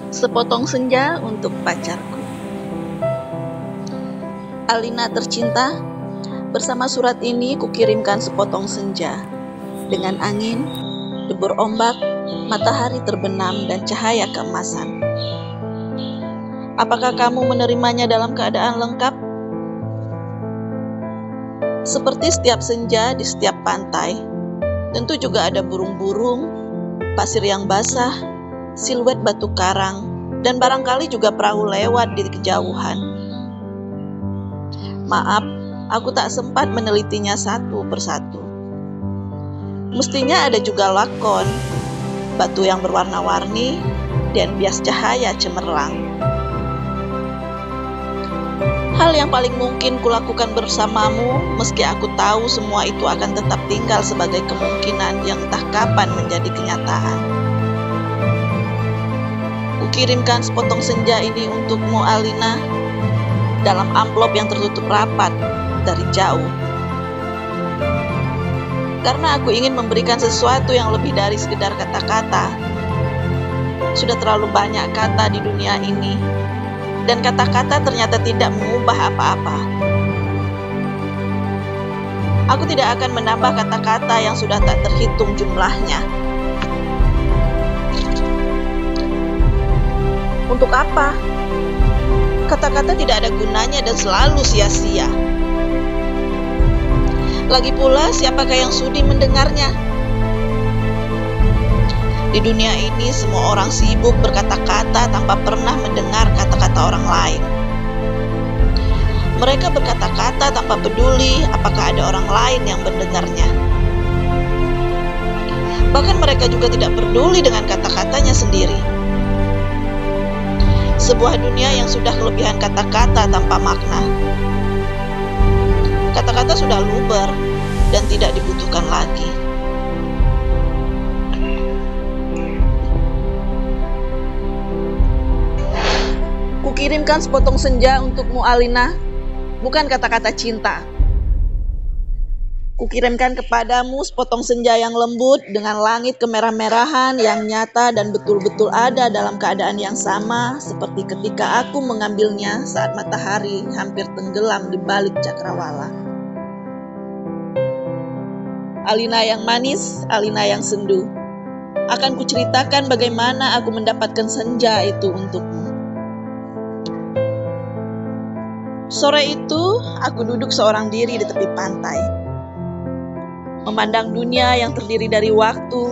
Sepotong senja untuk pacarku. Alina tercinta, bersama surat ini kukirimkan sepotong senja. Dengan angin, debur ombak, matahari terbenam, dan cahaya keemasan. Apakah kamu menerimanya dalam keadaan lengkap? Seperti setiap senja di setiap pantai, tentu juga ada burung-burung, pasir yang basah, siluet batu karang, dan barangkali juga perahu lewat di kejauhan. Maaf, aku tak sempat menelitinya satu persatu. Mestinya ada juga lakon, batu yang berwarna-warni, dan bias cahaya cemerlang. Hal yang paling mungkin kulakukan bersamamu, meski aku tahu semua itu akan tetap tinggal sebagai kemungkinan yang entah kapan menjadi kenyataan. Kukirimkan sepotong senja ini untukmu, Alina, dalam amplop yang tertutup rapat dari jauh. Karena aku ingin memberikan sesuatu yang lebih dari sekedar kata-kata. Sudah terlalu banyak kata di dunia ini, dan kata-kata ternyata tidak mengubah apa-apa. Aku tidak akan menambah kata-kata yang sudah tak terhitung jumlahnya. Untuk apa? Kata-kata tidak ada gunanya dan selalu sia-sia. Lagi pula, siapakah yang sudi mendengarnya? Di dunia ini, semua orang sibuk berkata-kata tanpa pernah mendengar kata-kata orang lain. Mereka berkata-kata tanpa peduli apakah ada orang lain yang mendengarnya. Bahkan mereka juga tidak peduli dengan kata-katanya sendiri. Sebuah dunia yang sudah kelebihan kata-kata tanpa makna. Kata-kata sudah luber dan tidak dibutuhkan lagi. Kukirimkan sepotong senja untukmu, Alina, bukan kata-kata cinta. Kukirimkan kepadamu sepotong senja yang lembut dengan langit kemerah-merahan yang nyata dan betul-betul ada dalam keadaan yang sama seperti ketika aku mengambilnya saat matahari hampir tenggelam di balik cakrawala. Alina yang manis, Alina yang sendu. Akan kuceritakan bagaimana aku mendapatkan senja itu untukmu. Sore itu, aku duduk seorang diri di tepi pantai. Memandang dunia yang terdiri dari waktu,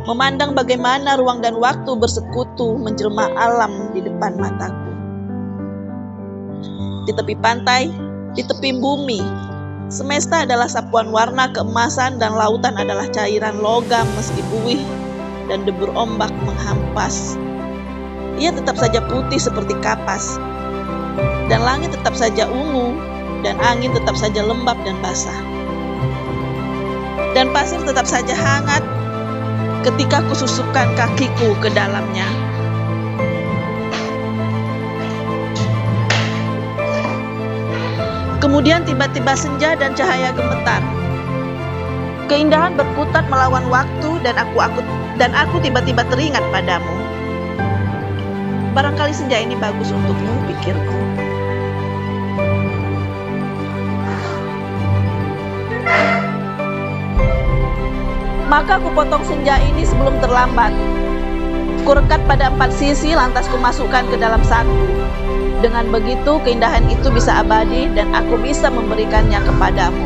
memandang bagaimana ruang dan waktu bersekutu menjelma alam di depan mataku. Di tepi pantai, di tepi bumi, semesta adalah sapuan warna keemasan dan lautan adalah cairan logam meski buih dan debur ombak menghampas. Ia tetap saja putih seperti kapas, dan langit tetap saja ungu, dan angin tetap saja lembab dan basah. Dan pasir tetap saja hangat ketika kususupkan kakiku ke dalamnya. Kemudian tiba-tiba senja dan cahaya gemetar. Keindahan berkutat melawan waktu dan aku tiba-tiba teringat padamu. Barangkali senja ini bagus untukmu, pikirku. Maka kupotong senja ini sebelum terlambat. Kurekat pada 4 sisi lantas kumasukkan ke dalam satu. Dengan begitu keindahan itu bisa abadi dan aku bisa memberikannya kepadamu.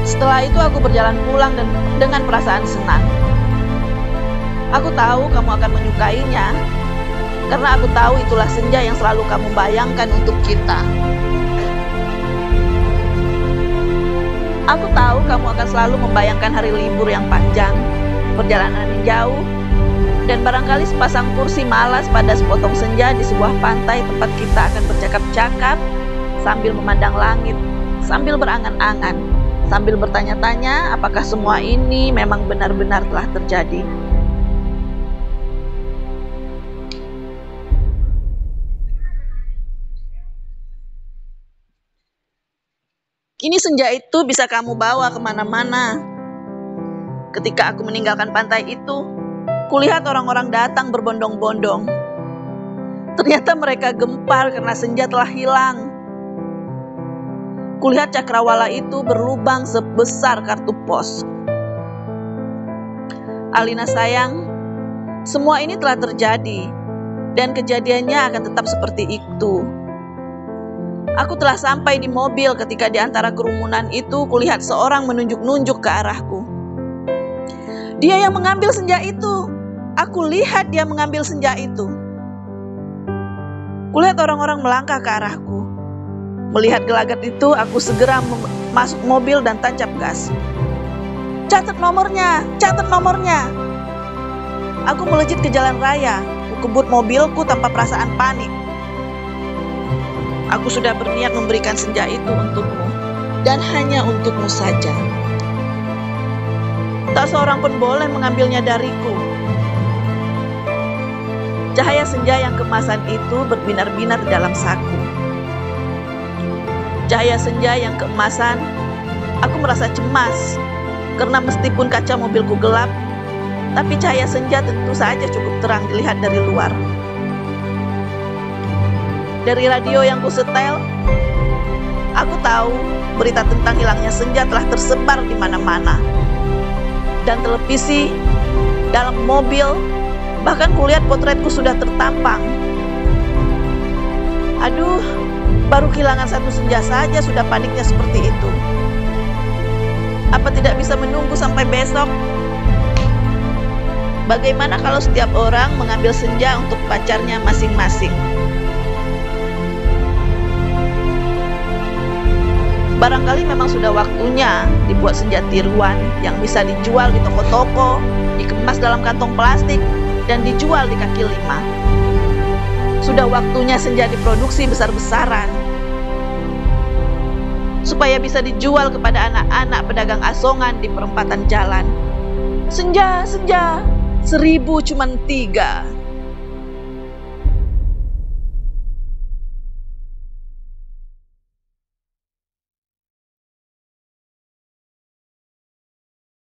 Setelah itu aku berjalan pulang dengan perasaan senang. Aku tahu kamu akan menyukainya, karena aku tahu itulah senja yang selalu kamu bayangkan untuk kita. Aku tahu kamu akan selalu membayangkan hari libur yang panjang, perjalanan yang jauh, dan barangkali sepasang kursi malas pada sepotong senja di sebuah pantai tempat kita akan bercakap-cakap sambil memandang langit, sambil berangan-angan, sambil bertanya-tanya apakah semua ini memang benar-benar telah terjadi. Ini senja itu bisa kamu bawa kemana-mana. Ketika aku meninggalkan pantai itu, kulihat orang-orang datang berbondong-bondong. Ternyata mereka gempar karena senja telah hilang. Kulihat cakrawala itu berlubang sebesar kartu pos. Alina sayang, semua ini telah terjadi, dan kejadiannya akan tetap seperti itu. Aku telah sampai di mobil ketika di antara kerumunan itu kulihat seorang menunjuk-nunjuk ke arahku. Dia yang mengambil senja itu. Aku lihat dia mengambil senja itu. Kulihat orang-orang melangkah ke arahku. Melihat gelagat itu, aku segera masuk mobil dan tancap gas. Catat nomornya, catat nomornya. Aku melejit ke jalan raya, kebut mobilku tanpa perasaan panik. Aku sudah berniat memberikan senja itu untukmu, dan hanya untukmu saja. Tak seorang pun boleh mengambilnya dariku. Cahaya senja yang kemasan itu berbinar-binar dalam saku. Cahaya senja yang keemasan, aku merasa cemas, karena meskipun kaca mobilku gelap, tapi cahaya senja tentu saja cukup terang dilihat dari luar. Dari radio yang kusetel, aku tahu berita tentang hilangnya senja telah tersebar di mana-mana. Dan televisi, dalam mobil, bahkan kulihat potretku sudah tertampang. Aduh, baru kehilangan satu senja saja sudah paniknya seperti itu. Apa tidak bisa menunggu sampai besok? Bagaimana kalau setiap orang mengambil senja untuk pacarnya masing-masing? Barangkali memang sudah waktunya dibuat senja tiruan yang bisa dijual di toko-toko, dikemas dalam kantong plastik, dan dijual di kaki lima. Sudah waktunya senja diproduksi besar-besaran, supaya bisa dijual kepada anak-anak pedagang asongan di perempatan jalan. Senja, senja, 1000 cuman 3.